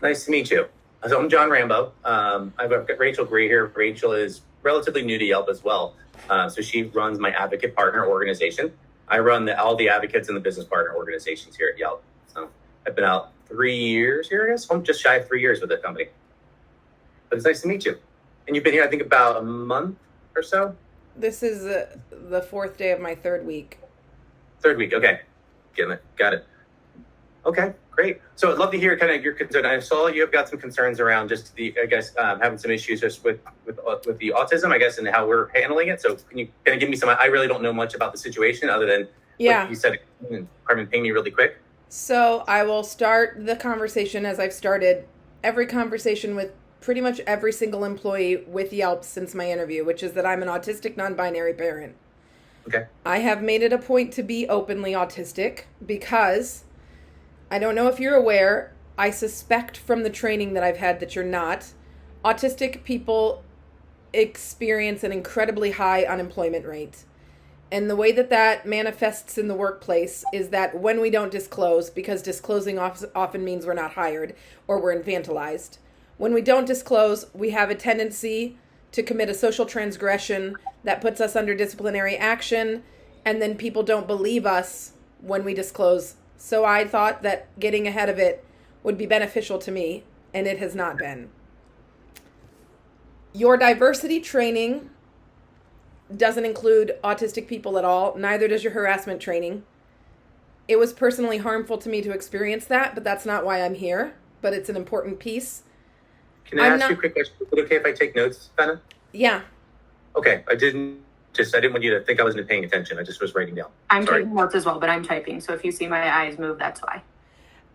Nice to meet you. So I'm John Rambo. I've got Rachel Gray here. Rachel is relatively new to Yelp as well. So she runs my advocate partner organization. I run all the advocates and the business partner organizations here at Yelp. So I've been out 3 years here, I guess. I'm just shy of 3 years with the company. But it's nice to meet you. And you've been here, I think, about a month or so? This is the fourth day of my third week. Third week. Okay. Getting it. Got it. Okay, great. So I'd love to hear kind of your concern. I saw you have got some concerns around just having some issues just with the autism, I guess, and how we're handling it. So can you kind of give me some? I really don't know much about the situation other than Yeah. what you said. Carmen, ping me really quick. So I will start the conversation as I've started every conversation with pretty much every single employee with Yelp since my interview, which is that I'm an autistic non-binary parent. Okay. I have made it a point to be openly autistic because I don't know if you're aware, I suspect from the training that I've had that you're not. Autistic people experience an incredibly high unemployment rate. And the way that that manifests in the workplace is that when we don't disclose, because disclosing often means we're not hired or we're infantilized, when we don't disclose, we have a tendency to commit a social transgression that puts us under disciplinary action, and then people don't believe us when we disclose. So I thought that getting ahead of it would be beneficial to me, and it has not been. Your diversity training doesn't include autistic people at all. Neither does your harassment training. It was personally harmful to me to experience that, but that's not why I'm here. But it's an important piece. Can I ask you a quick question? Is it okay if I take notes, Fenna? Yeah. Okay. I didn't want you to think I wasn't paying attention. I just was writing down. I'm taking notes as well, but I'm typing. So if you see my eyes move, that's why.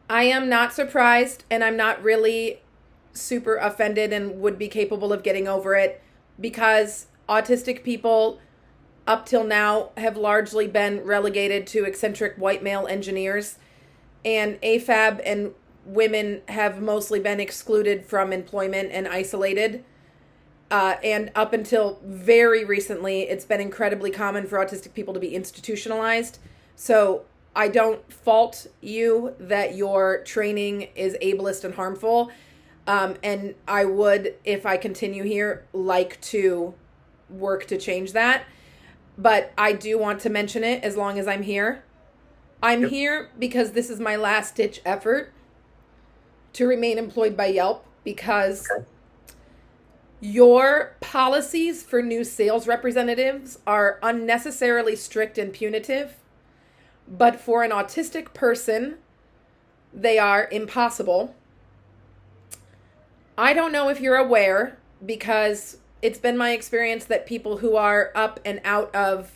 I am not surprised, and I'm not really super offended and would be capable of getting over it because autistic people up till now have largely been relegated to eccentric white male engineers, and AFAB and women have mostly been excluded from employment and isolated. And up until very recently, it's been incredibly common for autistic people to be institutionalized. So I don't fault you that your training is ableist and harmful. And I would, if I continue here, like to work to change that. But I do want to mention it as long as I'm here. I'm here because this is my last ditch effort to remain employed by Yelp because your policies for new sales representatives are unnecessarily strict and punitive, but for an autistic person, they are impossible. I don't know if you're aware, because it's been my experience that people who are up and out of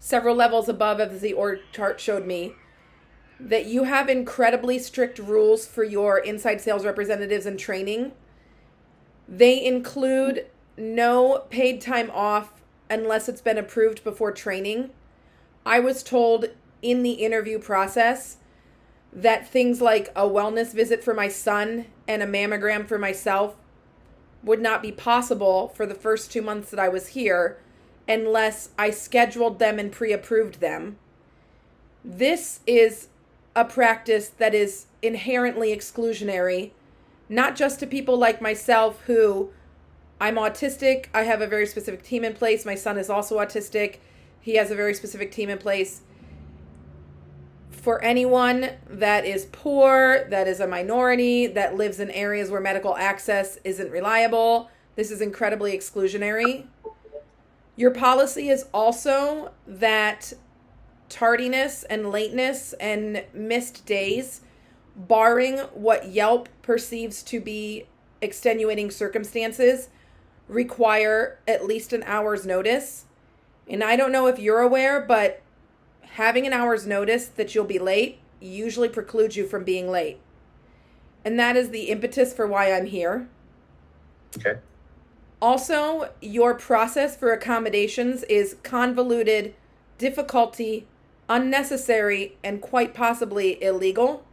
several levels above, as the org chart showed me, that you have incredibly strict rules for your inside sales representatives and training. They include no paid time off unless it's been approved before training. I was told in the interview process that things like a wellness visit for my son and a mammogram for myself would not be possible for the first 2 months that I was here unless I scheduled them and pre-approved them. This is a practice that is inherently exclusionary, not just to people like myself who, I'm autistic, I have a very specific team in place. My son is also autistic. He has a very specific team in place. For anyone that is poor, that is a minority, that lives in areas where medical access isn't reliable, this is incredibly exclusionary. Your policy is also that tardiness and lateness and missed days, barring what Yelp perceives to be extenuating circumstances, require at least an hour's notice. And I don't know if you're aware, but having an hour's notice that you'll be late usually precludes you from being late. And that is the impetus for why I'm here. Okay. Also, your process for accommodations is convoluted, difficulty, unnecessary, and quite possibly illegal.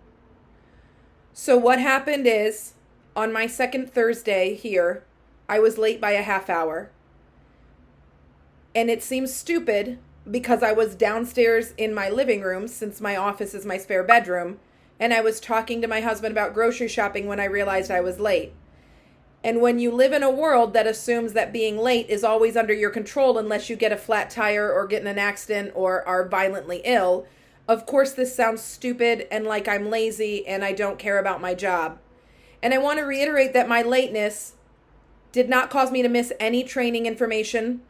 So what happened is, on my second Thursday here, I was late by a half hour. And it seems stupid because I was downstairs in my living room, since my office is my spare bedroom, and I was talking to my husband about grocery shopping when I realized I was late. And when you live in a world that assumes that being late is always under your control unless you get a flat tire or get in an accident or are violently ill, of course this sounds stupid and like I'm lazy and I don't care about my job. And I want to reiterate that my lateness did not cause me to miss any training information.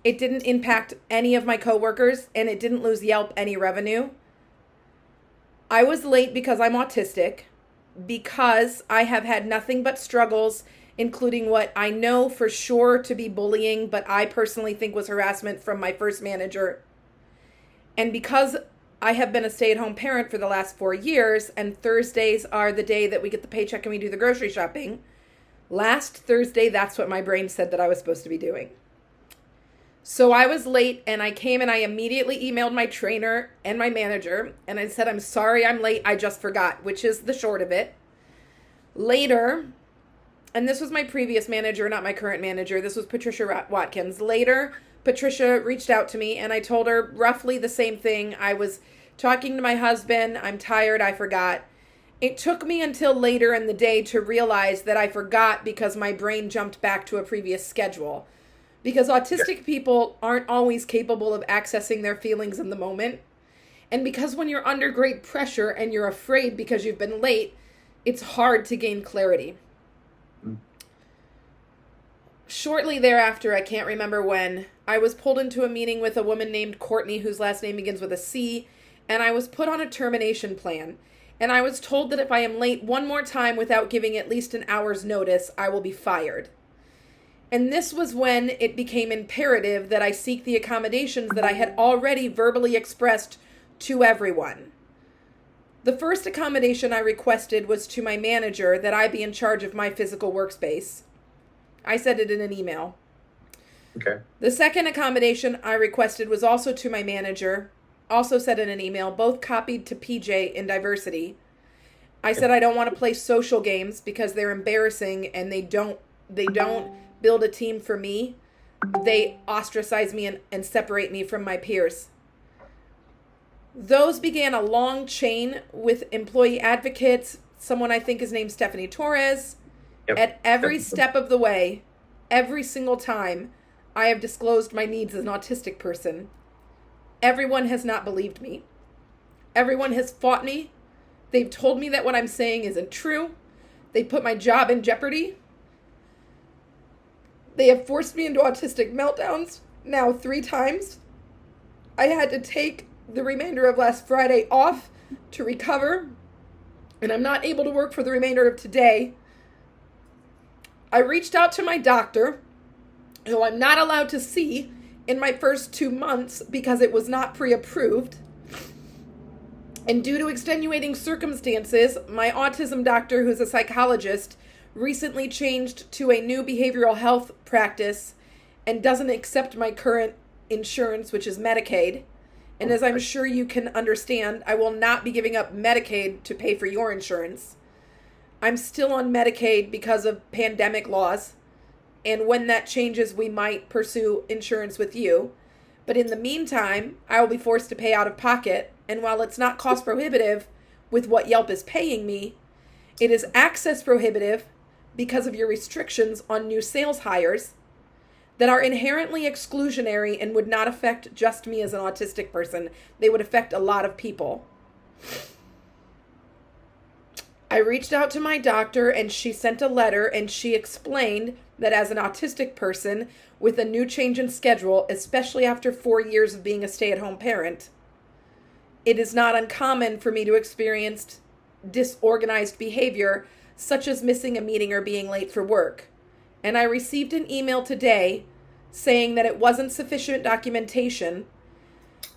It didn't impact any of my coworkers, and it didn't lose Yelp any revenue. I was late because I'm autistic, because I have had nothing but struggles, including what I know for sure to be bullying, but I personally think was harassment from my first manager. And because I have been a stay-at-home parent for the last 4 years, and Thursdays are the day that we get the paycheck and we do the grocery shopping, last Thursday, that's what my brain said that I was supposed to be doing. So I was late, and I came and I immediately emailed my trainer and my manager, and I said, I'm sorry I'm late, I just forgot, which is the short of it. Later, and this was my previous manager, not my current manager, this was Patricia Watkins. Later, Patricia reached out to me, and I told her roughly the same thing. I was talking to my husband, I'm tired, I forgot. It took me until later in the day to realize that I forgot because my brain jumped back to a previous schedule. Because autistic people aren't always capable of accessing their feelings in the moment. And because when you're under great pressure and you're afraid because you've been late, it's hard to gain clarity. Shortly thereafter, I can't remember when, I was pulled into a meeting with a woman named Courtney, whose last name begins with a C, and I was put on a termination plan. And I was told that if I am late one more time without giving at least an hour's notice, I will be fired. And this was when it became imperative that I seek the accommodations that I had already verbally expressed to everyone. The first accommodation I requested was to my manager that I be in charge of my physical workspace. I said it in an email. Okay. The second accommodation I requested was also to my manager, also said in an email, both copied to PJ in diversity. I said I don't want to play social games because they're embarrassing and they don't build a team for me. They ostracize me and separate me from my peers. Those began a long chain with employee advocates, someone I think is named Stephanie Torres. Yep. At every step of the way, every single time, I have disclosed my needs as an autistic person. Everyone has not believed me. Everyone has fought me. They've told me that what I'm saying isn't true. They put my job in jeopardy. They have forced me into autistic meltdowns now 3 times. I had to take the remainder of last Friday off to recover, and I'm not able to work for the remainder of today. I reached out to my doctor, who I'm not allowed to see in my first 2 months because it was not pre-approved. And due to extenuating circumstances, my autism doctor, who's a psychologist, recently changed to a new behavioral health practice and doesn't accept my current insurance, which is Medicaid. And as I'm sure you can understand, I will not be giving up Medicaid to pay for your insurance. I'm still on Medicaid because of pandemic laws. And when that changes, we might pursue insurance with you. But in the meantime, I will be forced to pay out of pocket. And while it's not cost prohibitive with what Yelp is paying me, it is access prohibitive because of your restrictions on new sales hires that are inherently exclusionary and would not affect just me as an autistic person. They would affect a lot of people. I reached out to my doctor and she sent a letter and she explained that as an autistic person with a new change in schedule, especially after 4 years of being a stay-at-home parent, it is not uncommon for me to experience disorganized behavior such as missing a meeting or being late for work. And I received an email today saying that it wasn't sufficient documentation.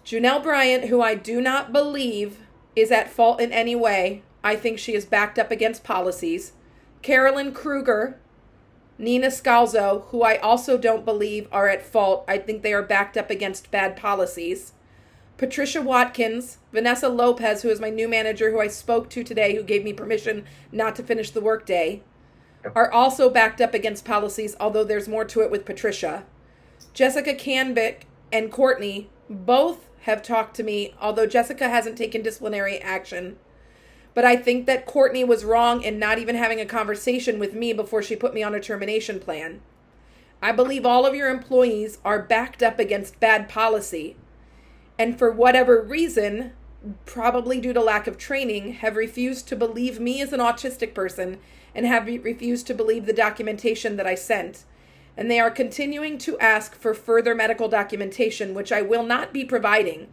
Janelle Bryant, who I do not believe is at fault in any way, I think she is backed up against policies. Carolyn Kruger, Nina Scalzo, who I also don't believe are at fault. I think they are backed up against bad policies. Patricia Watkins, Vanessa Lopez, who is my new manager, who I spoke to today, who gave me permission not to finish the workday, are also backed up against policies, although there's more to it with Patricia. Jessica Canbick and Courtney both have talked to me, although Jessica hasn't taken disciplinary action. But I think that Courtney was wrong in not even having a conversation with me before she put me on a termination plan. I believe all of your employees are backed up against bad policy, and for whatever reason, probably due to lack of training, have refused to believe me as an autistic person and have refused to believe the documentation that I sent. And they are continuing to ask for further medical documentation, which I will not be providing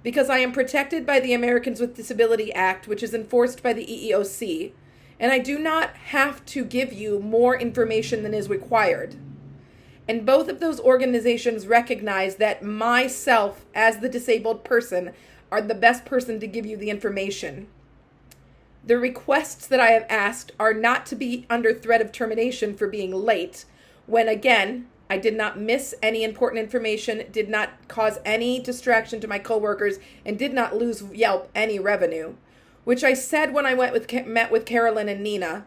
because I am protected by the Americans with Disability Act, which is enforced by the EEOC, and I do not have to give you more information than is required. And both of those organizations recognize that myself, as the disabled person, are the best person to give you the information. The requests that I have asked are not to be under threat of termination for being late, when again, I did not miss any important information, did not cause any distraction to my coworkers, and did not lose Yelp any revenue, which I said when I met with Carolyn and Nina,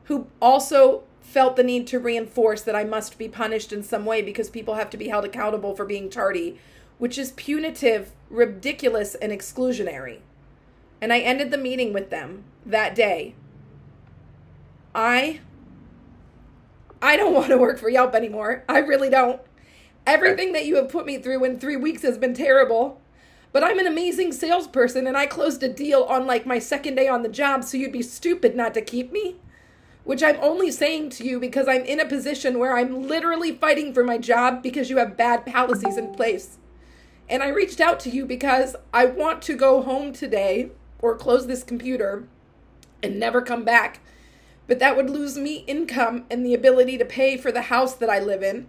who also felt the need to reinforce that I must be punished in some way because people have to be held accountable for being tardy, which is punitive, ridiculous, and exclusionary. And I ended the meeting with them that day. I don't want to work for Yelp anymore. I really don't. Everything that you have put me through in 3 weeks has been terrible. But I'm an amazing salesperson, and I closed a deal on like my second day on the job, so you'd be stupid not to keep me. Which I'm only saying to you because I'm in a position where I'm literally fighting for my job because you have bad policies in place. And I reached out to you because I want to go home today or close this computer and never come back. But that would lose me income and the ability to pay for the house that I live in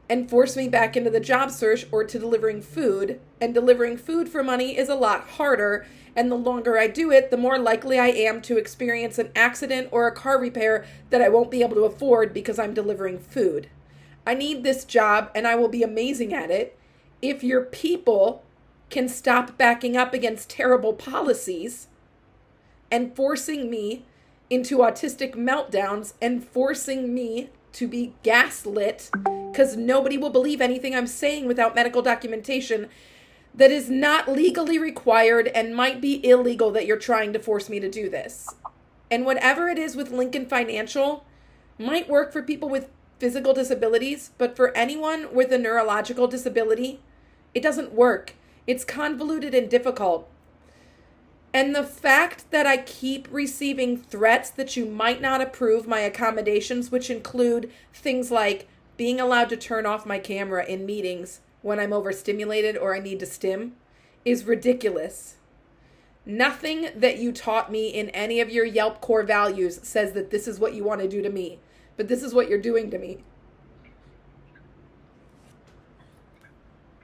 and force me back into the job search or to delivering food. And delivering food for money is a lot harder. And the longer I do it, the more likely I am to experience an accident or a car repair that I won't be able to afford because I'm delivering food. I need this job and I will be amazing at it if your people can stop backing up against terrible policies and forcing me into autistic meltdowns and forcing me to be gaslit because nobody will believe anything I'm saying without medical documentation that is not legally required and might be illegal that you're trying to force me to do this. And whatever it is with Lincoln Financial might work for people with physical disabilities, but for anyone with a neurological disability, it doesn't work. It's convoluted and difficult. And the fact that I keep receiving threats that you might not approve my accommodations, which include things like being allowed to turn off my camera in meetings when I'm overstimulated or I need to stim, is ridiculous. Nothing that you taught me in any of your Yelp core values says that this is what you want to do to me, but this is what you're doing to me.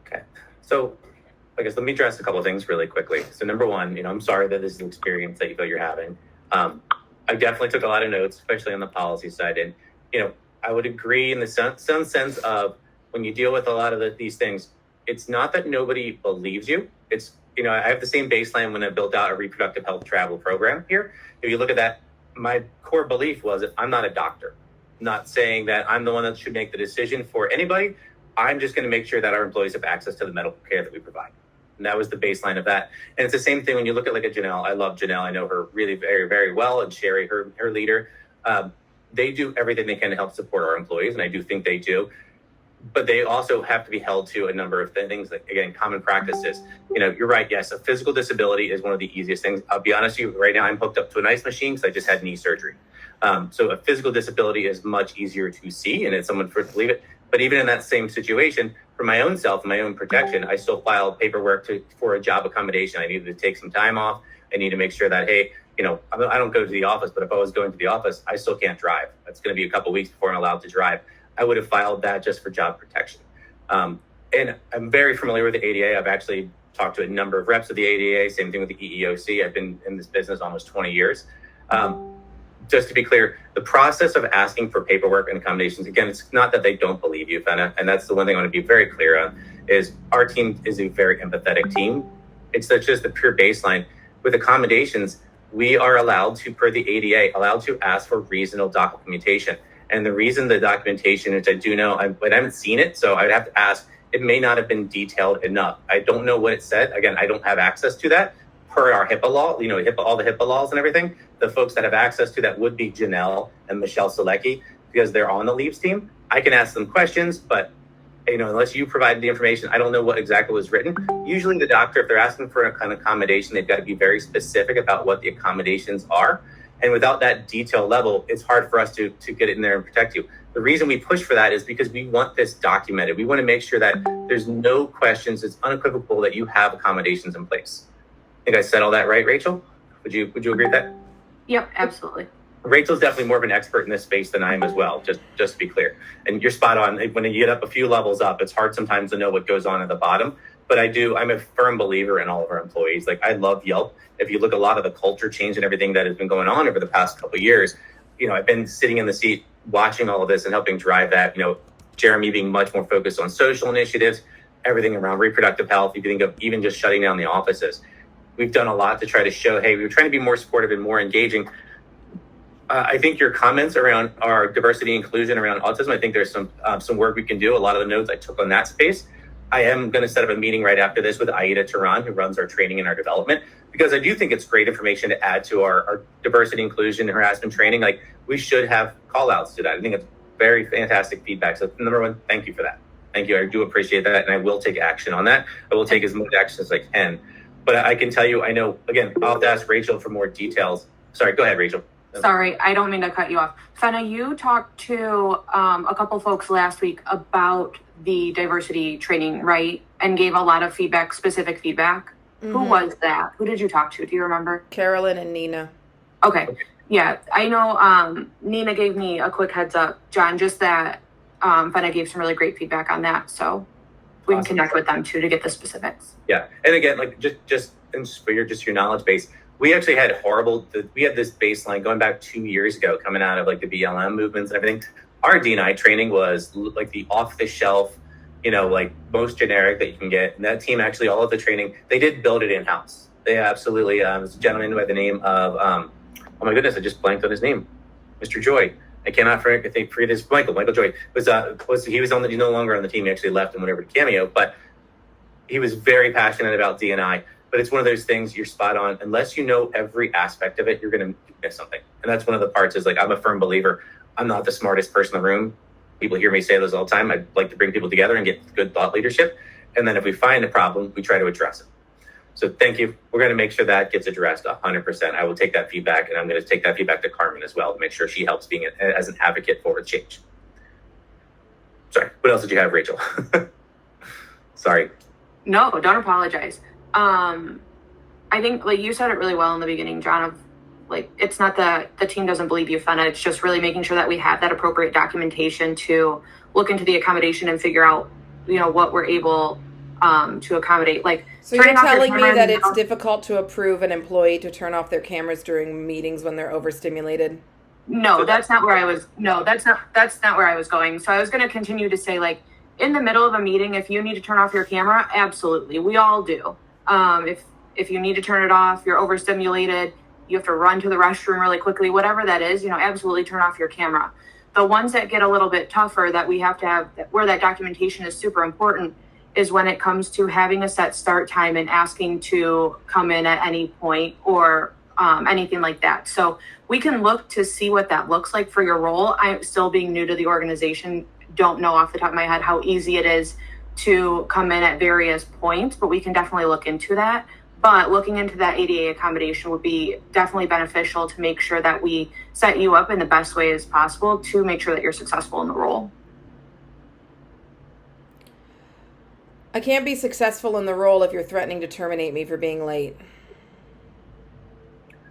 Okay. So I guess let me address a couple of things really quickly. So number one, I'm sorry that this is an experience that you feel you're having. I definitely took a lot of notes, especially on the policy side. And, I would agree in the some sense of when you deal with a lot of these things, it's not that nobody believes you. It's, I have the same baseline when I built out a reproductive health travel program here. If you look at that, my core belief was that I'm not a doctor. I'm not saying that I'm the one that should make the decision for anybody. I'm just going to make sure that our employees have access to the medical care that we provide. And that was the baseline of that. And it's the same thing when you look at like a Janelle. I love Janelle. I know her really very, very well. And Sherry, her leader, they do everything they can to help support our employees. And I do think they do. But they also have to be held to a number of things. Like, again, common practices. You're right. Yes, a physical disability is one of the easiest things. I'll be honest with you. Right now, I'm hooked up to an ice machine because I just had knee surgery. So a physical disability is much easier to see, and it's someone for to believe it. But even in that same situation, for my own self, my own protection, I still filed paperwork for a job accommodation. I needed to take some time off. I need to make sure that, hey, I don't go to the office, but if I was going to the office, I still can't drive. That's going to be a couple of weeks before I'm allowed to drive. I would have filed that just for job protection. And I'm very familiar with the ADA. I've actually talked to a number of reps of the ADA, same thing with the EEOC. I've been in this business almost 20 years. Just to be clear, the process of asking for paperwork and accommodations, again, it's not that they don't believe you, Fenna, and that's the one thing I want to be very clear on, is our team is a very empathetic team. It's just the pure baseline. With accommodations, we are allowed to, per the ADA, allowed to ask for reasonable documentation. And the reason the documentation, which I do know, but I haven't seen it, so I'd have to ask, it may not have been detailed enough. I don't know what it said. Again, I don't have access to that. per our HIPAA law, all the HIPAA laws and everything, the folks that have access to that would be Janelle and Michelle Selecki, because they're on the leaves team. I can ask them questions, but unless you provide the information, I don't know what exactly was written. Usually the doctor, if they're asking for an accommodation, they've got to be very specific about what the accommodations are. And without that detail level, it's hard for us to get it in there and protect you. The reason we push for that is because we want this documented. We want to make sure that there's no questions. It's unequivocal that you have accommodations in place. I think I said all that right, Rachel? Would you agree with that? Yep, absolutely. Rachel's definitely more of an expert in this space than I am as well, just to be clear. And you're spot on. When you get up a few levels up, it's hard sometimes to know what goes on at the bottom. But I'm a firm believer in all of our employees. Like, I love Yelp. If you look at a lot of the culture change and everything that has been going on over the past couple of years, I've been sitting in the seat watching all of this and helping drive that. Jeremy being much more focused on social initiatives, everything around reproductive health. If you think of even just shutting down the offices, we've done a lot to try to show, hey, we're trying to be more supportive and more engaging. I think your comments around our diversity inclusion around autism, I think there's some work we can do. A lot of the notes I took on that space. I am going to set up a meeting right after this with Aida Tehran, who runs our training and our development, because I do think it's great information to add to our diversity, inclusion, and harassment training. Like, we should have call outs to that. I think it's very fantastic feedback. So number one, thank you for that. Thank you. I do appreciate that. And I will take action on that. I will take as much action as I can. But I can tell you, I know, again, I'll have to ask Rachel for more details. Sorry, go ahead, Rachel. Sorry, I don't mean to cut you off. Fenna, you talked to a couple folks last week about the diversity training, right? And gave a lot of feedback, specific feedback. Mm-hmm. Who was that? Who did you talk to? Do you remember? Carolyn and Nina. Okay. Yeah, I know Nina gave me a quick heads up, John, just that Fenna gave some really great feedback on that. So we can connect with them too to get the specifics. Yeah. And again, like just for your knowledge base, we actually had we had this baseline going back 2 years ago, coming out of like the BLM movements and everything. Our D&I training was like the off the shelf, like most generic that you can get. And that team actually, all of the training, they did build it in-house. They absolutely, there's a gentleman by the name of, oh my goodness, I just blanked on his name, Mr. Joy. I cannot forget his Michael Joy he was he's no longer on the team. He actually left and went over to Cameo, but he was very passionate about D&I. But it's one of those things, you're spot on. Unless you know every aspect of it, you're going to miss something. And that's one of the parts is like, I'm a firm believer. I'm not the smartest person in the room. People hear me say this all the time. I like to bring people together and get good thought leadership. And then if we find a problem, we try to address it. So thank you. We're going to make sure that gets addressed 100%. I will take that feedback, and I'm going to take that feedback to Carmen as well to make sure she helps being as an advocate for change. Sorry, what else did you have, Rachel? Sorry. No, don't apologize. I think like you said it really well in the beginning, John, of like, it's not that the team doesn't believe you, Fenna. It's just really making sure that we have that appropriate documentation to look into the accommodation and figure out, what we're able to accommodate. Like, so you're telling me that it's difficult to approve an employee to turn off their cameras during meetings when they're overstimulated? No, that's not where I was. No, that's not where I was going. So I was going to continue to say, like, in the middle of a meeting, if you need to turn off your camera, absolutely. We all do. If you need to turn it off, you're overstimulated, you have to run to the restroom really quickly, whatever that is, absolutely turn off your camera. The ones that get a little bit tougher that we have to have, where that documentation is super important, is when it comes to having a set start time and asking to come in at any point or anything like that. So we can look to see what that looks like for your role. I'm still being new to the organization, don't know off the top of my head how easy it is to come in at various points, but we can definitely look into that. But looking into that ADA accommodation would be definitely beneficial to make sure that we set you up in the best way as possible to make sure that you're successful in the role. I can't be successful in the role if you're threatening to terminate me for being late.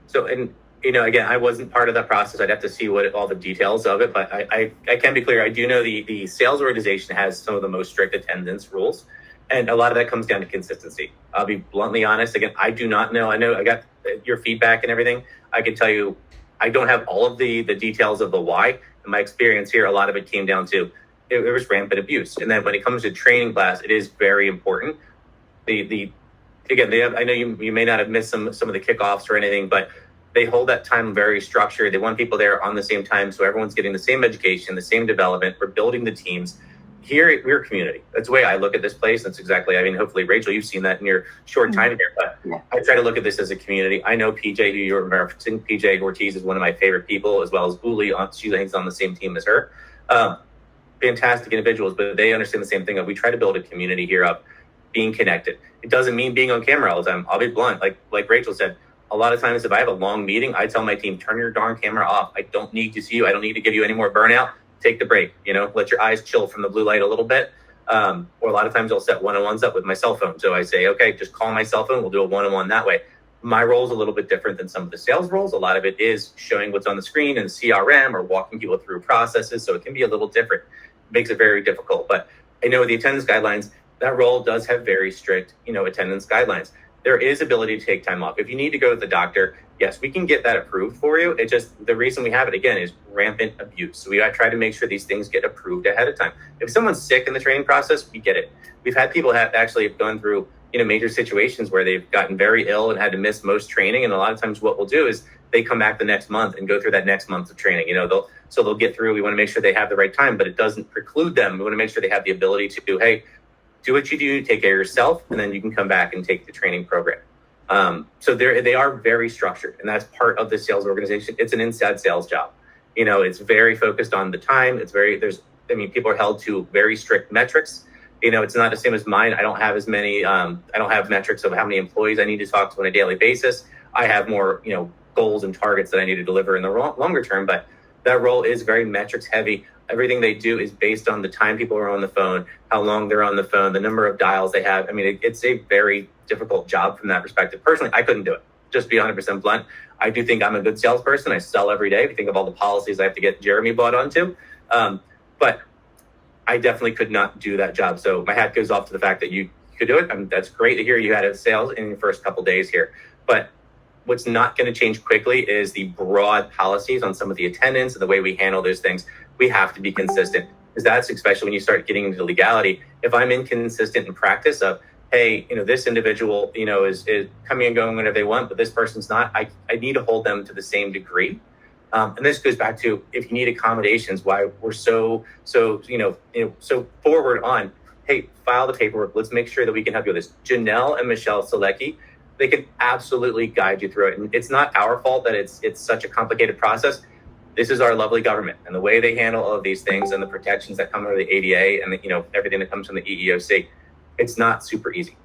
So, and again, I wasn't part of that process. I'd have to see all the details of it, but I can be clear. I do know the sales organization has some of the most strict attendance rules. And a lot of that comes down to consistency. I'll be bluntly honest. Again, I do not know. I know I got your feedback and everything. I can tell you, I don't have all of the details of the why. In my experience here, a lot of it came down to it was rampant abuse. And then when it comes to training class, it is very important. I know you may not have missed some of the kickoffs or anything, but they hold that time very structured. They want people there on the same time, so everyone's getting the same education, the same development. We're building the teams. here we're a community. That's the way I look at this place. That's exactly, I mean, hopefully, Rachel, you've seen that in your short time here, but Yeah. I try to look at this as a community. I know PJ, who you're referencing, PJ Ortiz is one of my favorite people, as well as Uli. She's on the same team as her. Fantastic individuals, but they understand the same thing. We try to build a community here of being connected. It doesn't mean being on camera all the time. I'll be blunt. Like Rachel said, a lot of times if I have a long meeting, I tell my team, turn your darn camera off. I don't need to see you. I don't need to give you any more burnout. Take the break, let your eyes chill from the blue light a little bit. Or a lot of times I'll set one-on-ones up with my cell phone. So I say, okay, just call my cell phone. We'll do a one-on-one that way. My role is a little bit different than some of the sales roles. A lot of it is showing what's on the screen and CRM or walking people through processes. So it can be a little different. It makes it very difficult. But I know the attendance guidelines, that role does have very strict, attendance guidelines. There is ability to take time off. If you need to go to the doctor, yes, we can get that approved for you. It just, the reason we have it, again, is rampant abuse. So we try to make sure these things get approved ahead of time. If someone's sick in the training process, we get it. We've had people have gone through, major situations where they've gotten very ill and had to miss most training. And a lot of times what we'll do is they come back the next month and go through that next month of training. They'll get through. We want to make sure they have the right time, but it doesn't preclude them. We want to make sure they have the ability to do, hey, do what you do, take care of yourself, and then you can come back and take the training program. So they are very structured, and that's part of the sales organization. It's an inside sales job. It's very focused on the time. People are held to very strict metrics. It's not the same as mine. I don't have as many, I don't have metrics of how many employees I need to talk to on a daily basis. I have more, goals and targets that I need to deliver in the longer term, but that role is very metrics heavy. Everything they do is based on the time people are on the phone, how long they're on the phone, the number of dials they have. It's a very difficult job from that perspective. Personally, I couldn't do it. Just be 100% blunt. I do think I'm a good salesperson. I sell every day. If you think of all the policies I have to get Jeremy bought onto. But I definitely could not do that job. So my hat goes off to the fact that you could do it. That's great to hear you had a sales in your first couple days here. But what's not going to change quickly is the broad policies on some of the attendance and the way we handle those things. We have to be consistent, because that's especially when you start getting into legality. If I'm inconsistent in practice of, hey, this individual, is coming and going whenever they want, but this person's not, I need to hold them to the same degree. And this goes back to, if you need accommodations, why we're so forward on, hey, file the paperwork. Let's make sure that we can help you with this. Janelle and Michelle Selecki, they can absolutely guide you through it. And it's not our fault that it's such a complicated process. This is our lovely government, and the way they handle all of these things and the protections that come under the ADA and everything that comes from the EEOC, it's not super easy.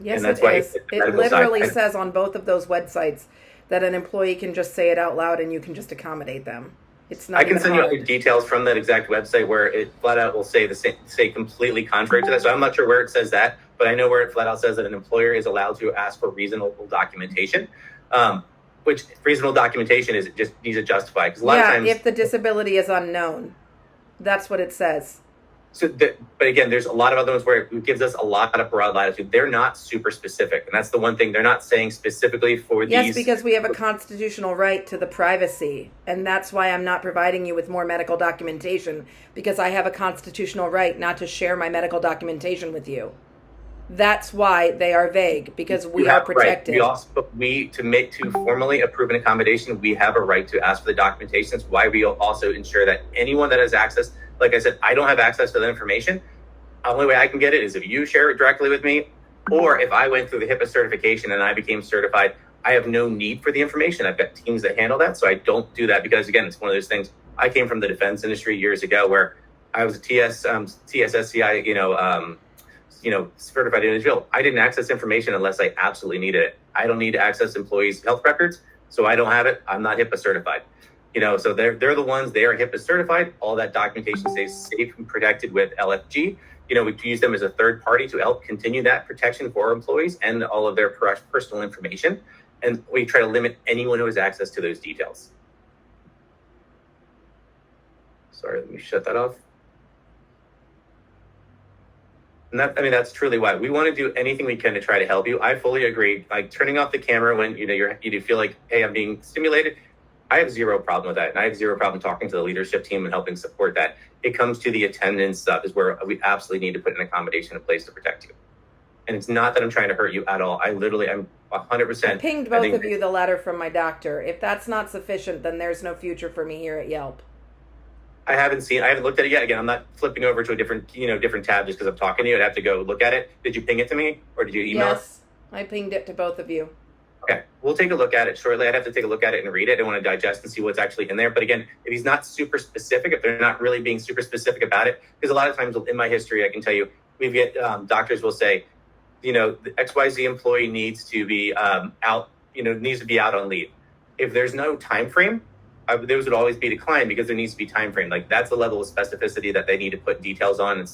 Yes, and that's it is. It literally side. says on both of those websites that an employee can just say it out loud and you can just accommodate them. It's not. I can even send hard. you details from that exact website where it flat out will say say completely contrary to that. So I'm not sure where it says that, but I know where it flat out says that an employer is allowed to ask for reasonable documentation. Which reasonable documentation is, it just needs to justify, because a lot of times, if the disability is unknown, that's what it says. But again, there's a lot of other ones where it gives us a lot of broad latitude. They're not super specific, and that's the one thing they're not saying specifically for these. Yes, because we have a constitutional right to the privacy, and that's why I'm not providing you with more medical documentation, because I have a constitutional right not to share my medical documentation with you. That's why they are vague, because we are protected. Right. To formally approve an accommodation, we have a right to ask for the documentation. That's why we also ensure that anyone that has access, like I said, I don't have access to the information. The only way I can get it is if you share it directly with me, or if I went through the HIPAA certification and I became certified. I have no need for the information. I've got teams that handle that, so I don't do that, because again, it's one of those things. I came from the defense industry years ago, where I was a TSSCI, certified individual. I didn't access information unless I absolutely needed it. I don't need to access employees' health records, so I don't have it. I'm not HIPAA certified. So they're the ones, they are HIPAA certified. All that documentation stays safe and protected with LFG. We use them as a third party to help continue that protection for our employees and all of their personal information. And we try to limit anyone who has access to those details. Sorry, let me shut that off. And that's truly why we want to do anything we can to try to help you. I fully agree. Like turning off the camera when you feel like, hey, I'm being stimulated. I have zero problem with that, and I have zero problem talking to the leadership team and helping support that. It comes to the attendance stuff is where we absolutely need to put an accommodation in place to protect you. And it's not that I'm trying to hurt you at all. I'm 100%. I pinged both of you the letter from my doctor. If that's not sufficient, then there's no future for me here at Yelp. I haven't looked at it yet. Again, I'm not flipping over to a different tab just because I'm talking to you. I'd have to go look at it. Did you ping it to me or did you email it? Yes, I pinged it to both of you. Okay, we'll take a look at it shortly. I'd have to take a look at it and read it. I want to digest and see what's actually in there. But again, if he's not super specific, if they're not really being super specific about it, because a lot of times in my history, I can tell you, we get doctors will say, the XYZ employee needs to be out, needs to be out on leave. If there's no time frame, those would always be declined because there needs to be time frame. Like that's the level of specificity that they need to put details on.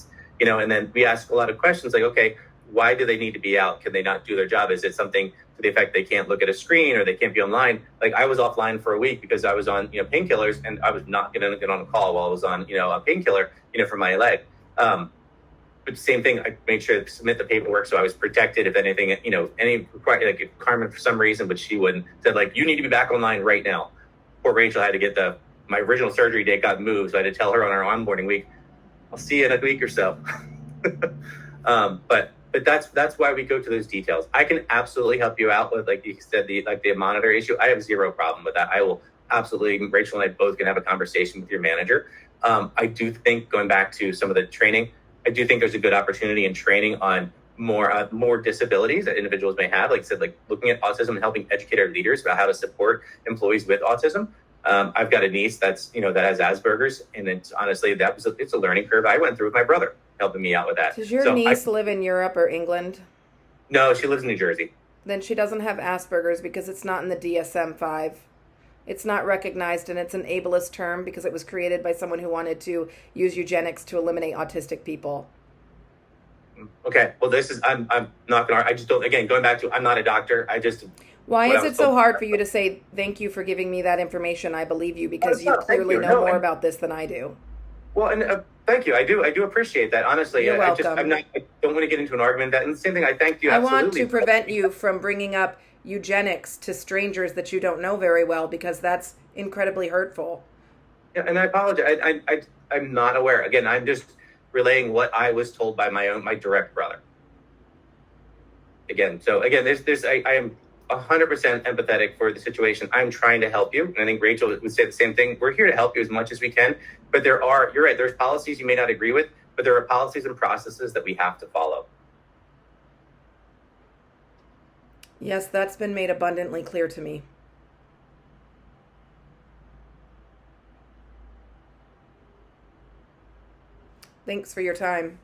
And then we ask a lot of questions like, okay, why do they need to be out? Can they not do their job? Is it something to the effect they can't look at a screen or they can't be online? Like I was offline for a week because I was on, painkillers, and I was not going to get on a call while I was on, a painkiller, for my leg. But the same thing, I made sure to submit the paperwork so I was protected. If anything, any required, like if Carmen for some reason, but she wouldn't, said like, you need to be back online right now. Poor Rachel had to get my original surgery date got moved. So I had to tell her on our onboarding week, I'll see you in a week or so. But that's why we go to those details. I can absolutely help you out with, like you said, the monitor issue. I have zero problem with that. I will absolutely, Rachel and I both can have a conversation with your manager. I do think, going back to some of the training, I do think there's a good opportunity in training on more disabilities that individuals may have. Like I said, like looking at autism and helping educate our leaders about how to support employees with autism. I've got a niece that's, that has Asperger's, and it's honestly, it's a learning curve I went through with my brother, helping me out with that. Does your niece live in Europe or England? No, she lives in New Jersey. Then she doesn't have Asperger's because it's not in the DSM-5. It's not recognized, and it's an ableist term because it was created by someone who wanted to use eugenics to eliminate autistic people. Okay, well, I'm not going to, I just don't, again, going back to, I'm not a doctor. Why is it so hard for you to say, thank you for giving me that information? I believe you because you clearly know more about this than I do. Well, and thank you. I do appreciate that. Honestly, You're welcome. I don't want to get into an argument and the same thing. I thank you. Absolutely. I want to prevent you from bringing up eugenics to strangers that you don't know very well because that's incredibly hurtful. Yeah, and I apologize. I'm not aware. Again, I'm just relaying what I was told by my direct brother. Again, I am 100% empathetic for the situation. I'm trying to help you. And I think Rachel would say the same thing. We're here to help you as much as we can. But you're right, there's policies you may not agree with, but there are policies and processes that we have to follow. Yes, that's been made abundantly clear to me. Thanks for your time.